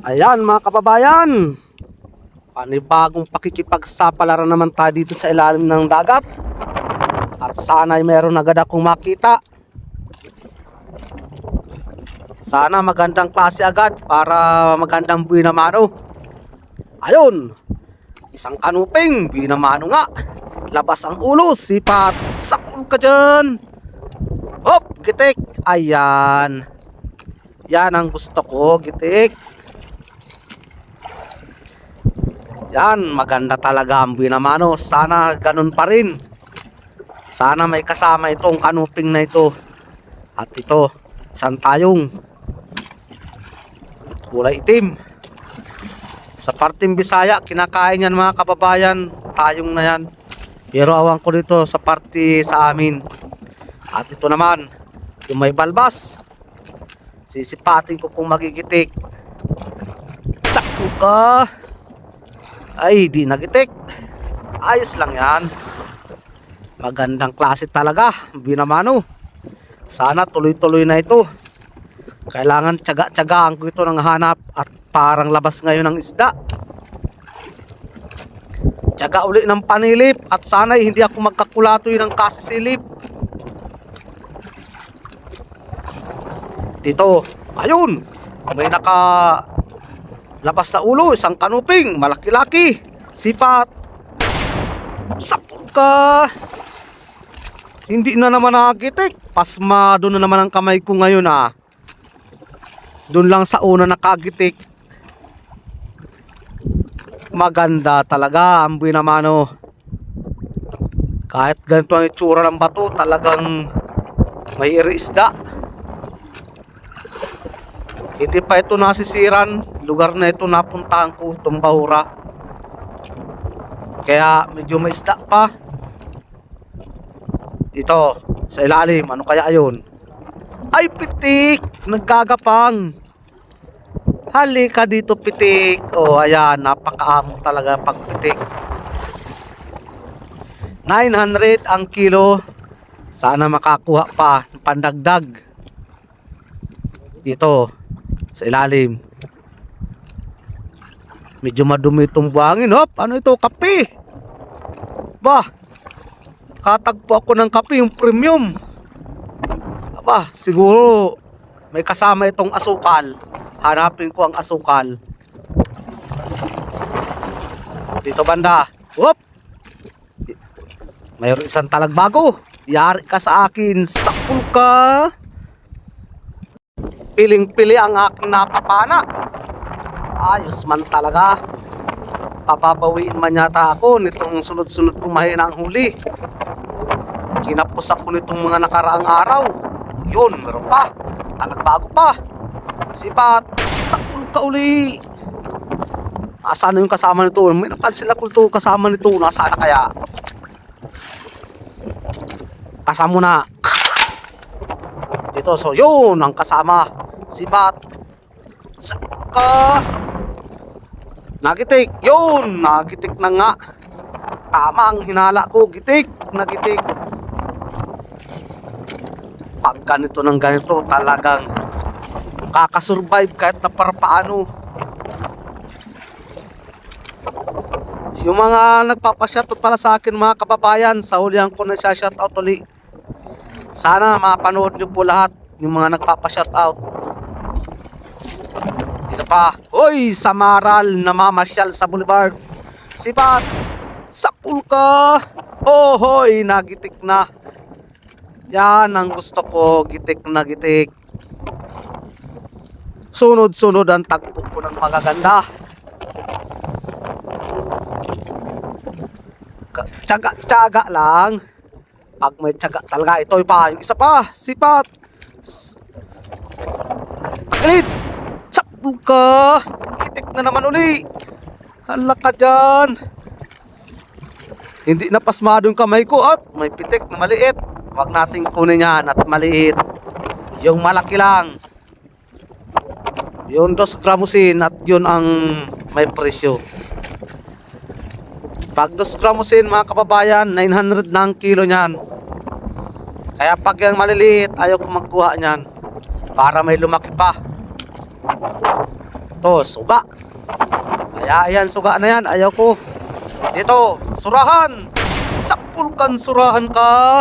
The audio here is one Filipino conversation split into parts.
Ayan mga kababayan, panibagong pakikipagsapalaran naman tayo dito sa ilalim ng dagat. At sana ay meron agad akong makita. Sana magandang klase agad para magandang buhay na mano. Ayun, isang kanuping buhay na mano nga. Labas ang ulo, sipat, sakul ka dyan. Hop, gitik. Ayan, yan ang gusto ko, gitik. Yan, maganda talaga ang buhay na mano. Sana ganun pa rin. Sana may kasama itong kanuping na ito. At ito, isang tayong kulay itim. Sa parteng Bisaya, kinakain yan mga kababayan. Tayong na yan. Pero awan ko dito sa parte sa amin. At ito naman, yung may balbas. Sisipatin ko kung magigitik. Sakto ka. Ay, di nagitik. Ayos lang yan. Magandang klase talaga, binamano. Sana tuloy-tuloy na ito. Kailangan tiyaga-tiyagaan ko ito ng hanap. At parang labas ngayon ng isda. Tiyaga uli ng panilip. At sana hindi ako magkakulatoy ng kasisilip. Dito, ayun, may labas na ulo, isang kanuping, malaki-laki, sipat. Sapul ka. Hindi na naman nagitik. Pasmado na naman ang kamay ko ngayon ah. Doon lang sa una nakagitik. Maganda talaga ang buhay na mano. Kahit ganito ang itsura ng bato, talagang may iri-isda. Hindi pa ito nasisiran. Lugar na ito napuntahan ko, Tumbahura. Kaya medyo may isda pa. Dito, sa ilalim, ano kaya ayun? Ay, pitik! Nagkagapang. Halika dito, pitik. Oh, ayan, napakaamo talaga pag pitik. 900 ang kilo. Sana makakuha pa ng pandagdag. Dito, sa ilalim. Medyo madumi itong buhangin. Hop, ano ito? Kape. Bah, katagpo ako ng kape, yung premium. Aba, siguro may kasama itong asukal. Hanapin ko ang asukal. Dito banda. Hop. Mayroon isang talagbago. Yari ka sa akin. Sakul ka. Piling-pili ang aking napapana. Ayos man talaga. Papabawiin man yata ako nitong sunod-sunod kong mahina ang huli. Kinapos ako nitong mga nakaraang araw. Yun, meron pa. Talagbago pa. Sipat. Sakul ka uli. Nasaan yung kasama nito? May napansin ako ito kasama nito. Nasaan na kaya? Kasama na. Dito, so yun ang kasama. Sipat. Sakul ka. Nagitik. Yun, nagitik na nga. Tama ang hinala ko. Gitik, nagitik. Pag ganito ng ganito, talagang kakasurvive kahit na para paano. Yung mga nagpapashoutout para sa akin mga kababayan, sa hulihan ko na siya shoutout uli. Sana mapanood nyo po lahat yung mga nagpapashoutout. Dito pa. Hoy, Samaral na mamasyal sa boulevard. Sipat. Sakul ka. Oh, hoy, nagitik na. Yan ang gusto ko. Gitik na gitik. Sunod-sunod ang tagpo ko ng magaganda. Tiyaga lang. Pag may tiyaga talaga, ito pa. Yung isa pa. Sipat. Tagilid. Sakul ka. Gitik na naman uli. Hala ka dyan. Hindi na pasmado yung kamay ko. At may pitik na maliit. Huwag nating kunin yan at maliit. Yung malaki lang. Yung 2 gramusin at yun ang may presyo. Pag 2 gramusin mga kababayan, 900 na ang kilo nyan. Kaya pag yung maliliit, ayaw ko magkuha nyan. Para may lumaki pa. Ito, suga. Kaya ayan, suga na yan. Ayaw ko. Dito, surahan. Sapulkan, surahan ka.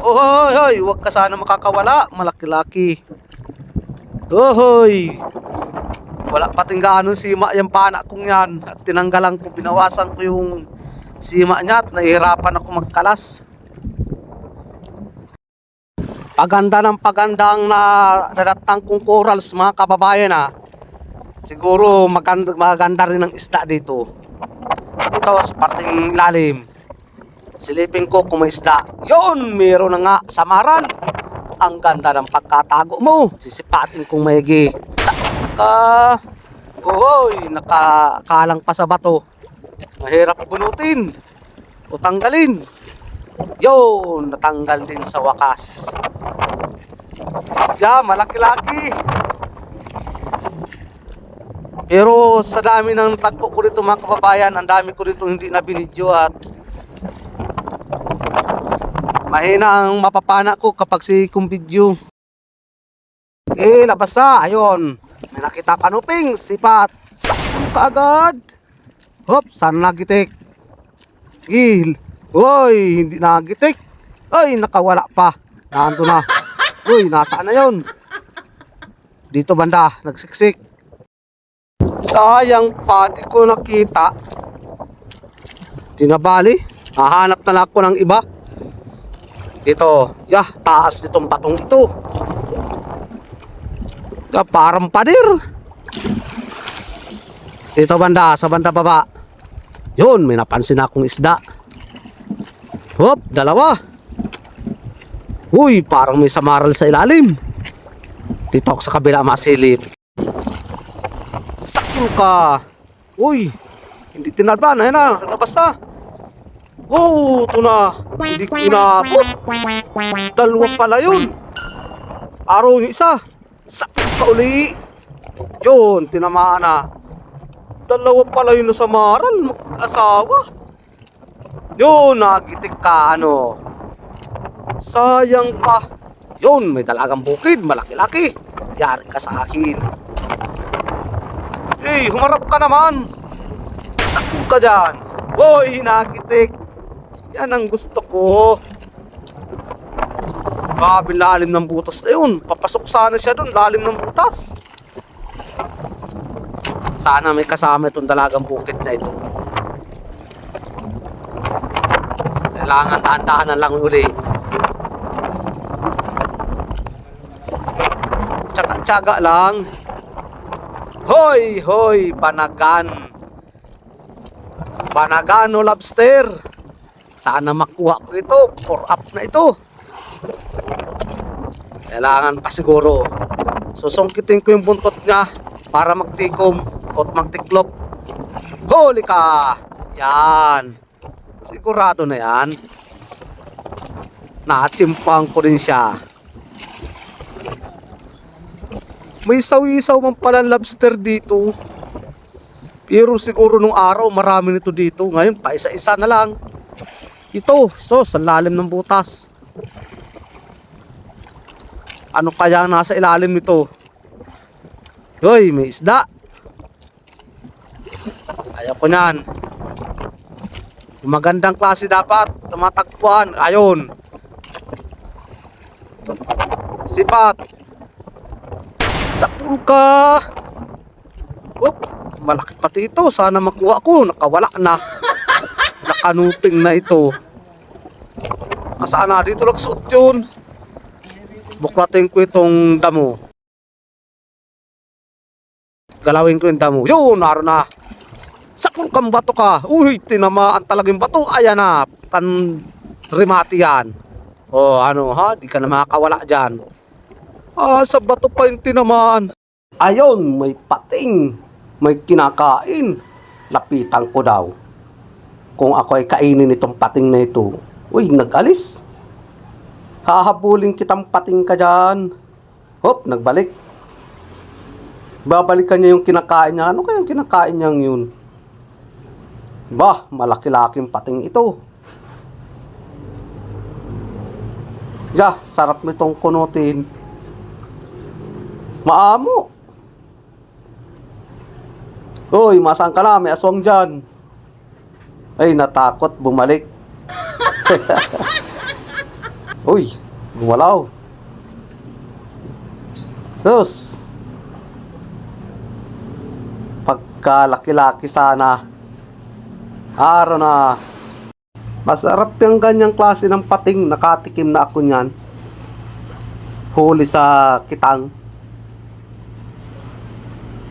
Ohoy, hoy, huwag ka sana makakawala. Malaki-laki. Ohoy. Wala pating gaano sima yung pana kong yan. At tinanggalan ko, binawasan ko yung sima niya at nahihirapan ako magkalas. Paganda ng pagandang na nadatang kong corals mga kababayan ha. Siguro maganda rin ang isda dito. Dito sa parting ilalim. Silipin ko kung may isda. Yun, meron na nga samaran. Ang ganda ng pagkatago mo. Sisipatin kong maigi. Saka, uhoy, nakakalang pa sa bato. Mahirap bunutin o tanggalin. Yun, natanggal din sa wakas. Yeah, malaki-laki. Pero sa dami ng tagpo ko dito mga kababayan, ang dami ko dito hindi na binidyo at mahina ang mapapana ko kapag kong video. Eh, labas na. Ayun. May nakita kanuping. Sipat. Sakong kaagad. Hop, saan nagitik? Gil. Uy, hindi nagitik. Ay, nakawala pa. Nando na. Uy, nasaan na yun? Dito banda, nagsiksik. Sayang pa, di ko nakita. Tinabali. Hahanap na lang ako ng iba. Dito, taas nitong patong ito. Parang padir. Dito banda, sa banda baba. Yun, may napansin akong isda. Hop, dalawa. Uy, parang may samaral sa ilalim. Dito ako sa kabila masilip. Sakto ka. Uy, hindi tinalban. Ayan na, labas na. Oh, ito na. Hindi ko inabot. Dalawa pala yun. Araw yung isa. Sakit ka uli. Yun, tinamaan na. Dalawa pala yun sa maral. Mag-asawa. Yun, nagitik ka, ano. Sayang pa. Yun, may dalagang bukid. Malaki-laki. Yari ka sa akin. Eh, humarap ka naman. Sakit ka dyan. Hoy, nagitik. Yan ang gusto ko. Grabe lalim ng butas na yun. Papasok sana siya dun, lalim ng butas. Sana may kasama itong dalagang bukid na ito. Kailangan dahan-dahanan lang uli. Tsaga-tsaga lang. Hoy, hoy, panagan. Panagano lobster. Sana makuha ko ito. 4 up na ito. Kailangan pa siguro. Susungkitin ko yung buntot niya para magtikom o magtiklop. Huli ka! Yan. Sigurado na yan. Nachimpang ko rin siya. May sawi-saw man pala lobster dito. Pero siguro nung araw marami nito dito. Ngayon pa isa-isa na lang. Ito, so sa lalim ng butas. Ano kaya nasa ilalim nito? Hoy, may isda. Ayaw ko niyan. Magandang klase dapat tumatagpuan. Ayon. Sipat. Sapul ka. Oop, malaki pati ito. Sana makuha ko. Nakawala na. Nakanuping na ito. Nasaan na? Dito nagsuot yun. Buklatin ko itong damo. Galawin ko yung damo. Yun, naroon na. Sakol kang bato ka. Uy, tinamaan talagang bato. Ayan na. Panrimati yan. O ano ha? Di ka na makakawala dyan. Sa bato pa yung tinamaan. Ayon, may pating. May kinakain. Lapitan ko daw. Kung ako ay kainin itong pating na ito. Uy, nag-alis. Hahabulin kitang pating ka dyan. Hop, nagbalik. Babalikan niya yung kinakain niya. Ano kayang kinakain niya yun? Bah, malaki-laking pating ito. Sarap nitong kunutin. Maamo. Uy, masaan ka na? May aswang dyan. Ay, natakot. Bumalik. Uy, gumalaw. Sus. Pagkalaki-laki sana. Araw na. Masarap yung ganyang klase ng pating. Nakatikim na ako niyan. Huli sa kitang.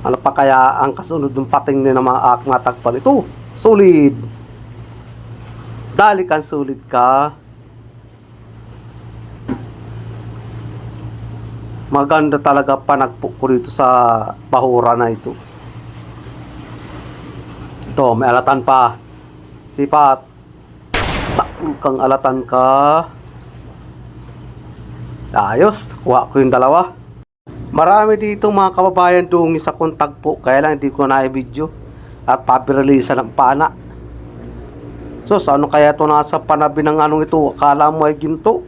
Ano pa kaya ang kasunod ng pating ni na mga matagpan? Ito, solid. Dali kan solid ka. Maganda talaga panagpo ko dito sa bahura na ito. Ito, may alatan pa. Sipat. Sakul kang alatan ka. Ayos, kuha ko yung dalawa. Marami dito mga kababayan dungis sa tagpo, kaya lang hindi ko na-video at papirelisa ng pana. So, ano kaya ito nasa panabi ng anong ito? Akala mo ay ginto?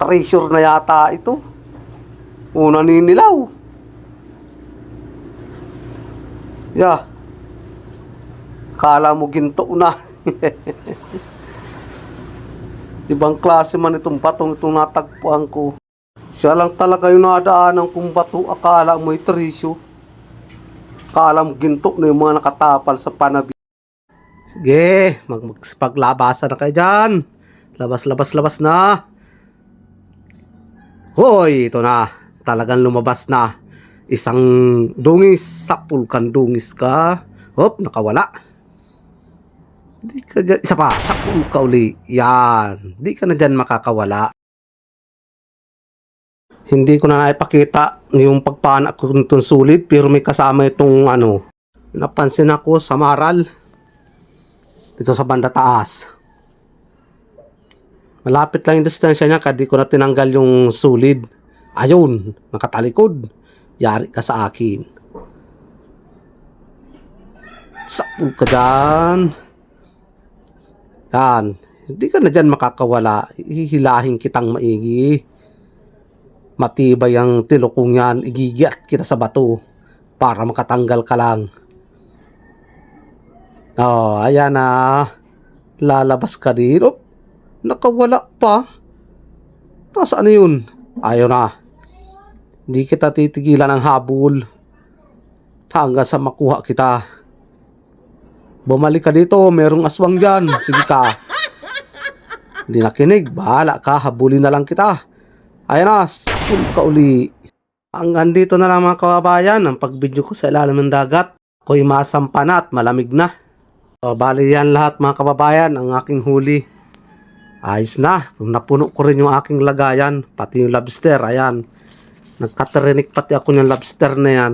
Treasure na yata ito. Una ninilaw. Yeah. Akala mo ginto na. Ibang klase man itong batong itong natagpuan ko. Siya lang talaga yung nadaanan kong bato. Akala mo'y trisyo. Akala mo ginto na yung mga nakatapal sa panabi. Sige, magpaglabasan na kayo dyan. Labas na. Hoy, ito na. Talagang lumabas na. Isang dungis. Sapul kan dungis ka. Hop, nakawala. Di ka dyan. Isa pa, sapul ka uli. Yan. Di ka na dyan makakawala. Hindi ko na naipakita yung pagpanak ko nitong sulit, pero may kasama itong ano. Napansin ako sa maral. Dito sa banda taas. Malapit lang yung distansya niya, kaya di ko na tinanggal yung sulid. Ayun, nakatalikod. Yari ka sa akin. Sakul ka dyan. Yan. Hindi ka na dyan makakawala. Hihilahin kitang maigi. Matibay ang tilokong yan. Igigiat kita sa bato para makatanggal ka lang. Oh, ayan na. Lalabas ka din. Oh, nakawala pa. Nasaan na yun? Ayaw na. Hindi kita titigilan ng habol hanggang sa makuha kita. Bumalik ka dito. Merong aswang dyan. Sige ka. Hindi nakinig. Bahala ka. Habulin na lang kita. Ayan na, sakul ka uli. Hanggang dito na lang mga kababayan ang pagbidyo ko sa ilalim ng dagat. Ako'y masampa na at malamig na. So, bali yan lahat mga kababayan ang aking huli. Ayos na, napuno ko rin yung aking lagayan. Pati yung lobster, ayan. Nagkaterinik pati ako ng lobster na yan.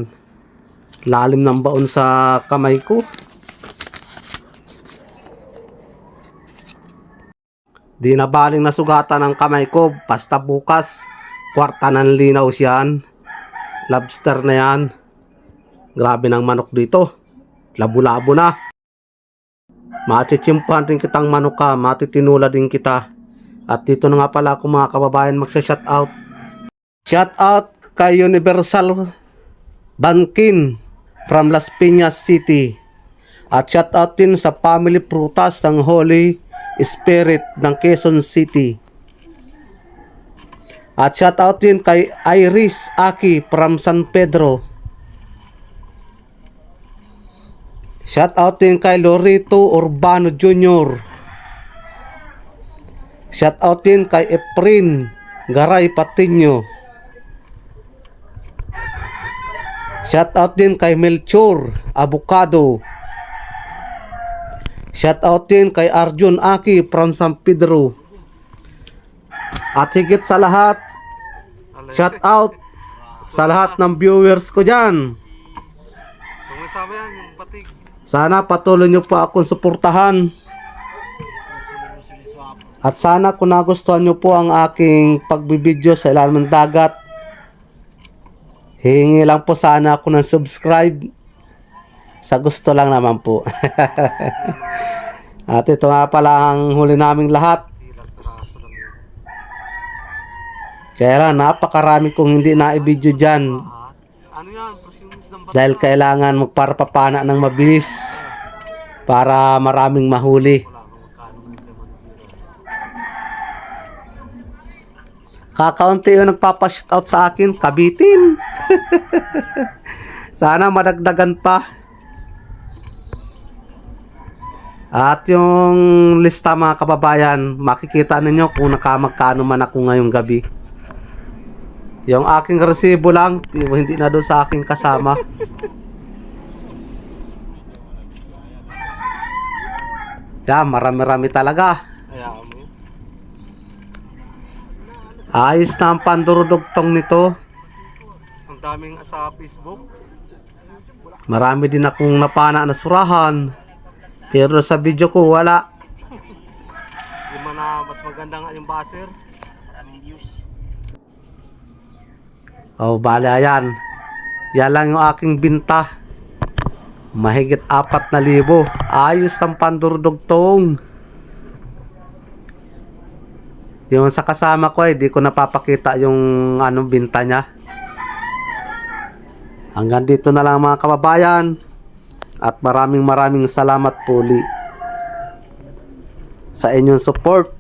Lalim ng baon sa kamay ko. Di na baling nasugatan ang kamay ko. Basta bukas, kwarta ng linaw siyan. Lobster na yan. Grabe ng manok dito. Labo-labo na. Matichimpuhan din kitang manok ka. Matitinula din kita. At dito na nga pala ako mga kababayan magsha-shoutout. Shoutout kay Universal Bankin from Las Piñas City. At shoutout din sa Family Prutas ng Holy Spirit ng Quezon City. At shoutout din kay Iris Aki from San Pedro. Shoutout din kay Lorito Urbano Jr. Shoutout din kay Efrin Garay Patiño. Shoutout din kay Melchor Abocado. Shoutout din kay Arjun Aki from San Pedro. At higit sa lahat, shoutout sa lahat ng viewers ko dyan. Sana patuloy nyo pa akong suportahan. At sana kung nagustuhan nyo po ang aking pagbibideo sa ilalim ng dagat, hihingi lang po sana ako ng subscribe. Sa gusto lang naman po. At ito nga pala ang huli naming lahat. Kaya lang napakarami kong hindi na i-video dyan. Ano yan? Dahil kailangan magparapapana ng mabilis para maraming mahuli. Kakaunti yung nagpapa-shoutout sa akin, kabitin. Sana madagdagan pa. At yung lista mga kababayan, makikita ninyo kung nakamagkano man ako ngayong gabi. Yung aking resibo lang, hindi na doon sa aking kasama. Yan, marami-rami talaga. Ayos na ang pandurudugtong nito. Ang daming sa Facebook. Marami din akong napana na surahan. Pero sa video ko wala. Yung na mas maganda nga yung buzzer. Maraming views. Oh, bale ayan. Yan lang yung aking binta. Mahigit 4,000. Ayos ang pandurudugtong. Yung sa kasama ko di ko napapakita yung anong binta niya. Hanggang dito na lang mga kababayan. At maraming salamat puli sa inyong support.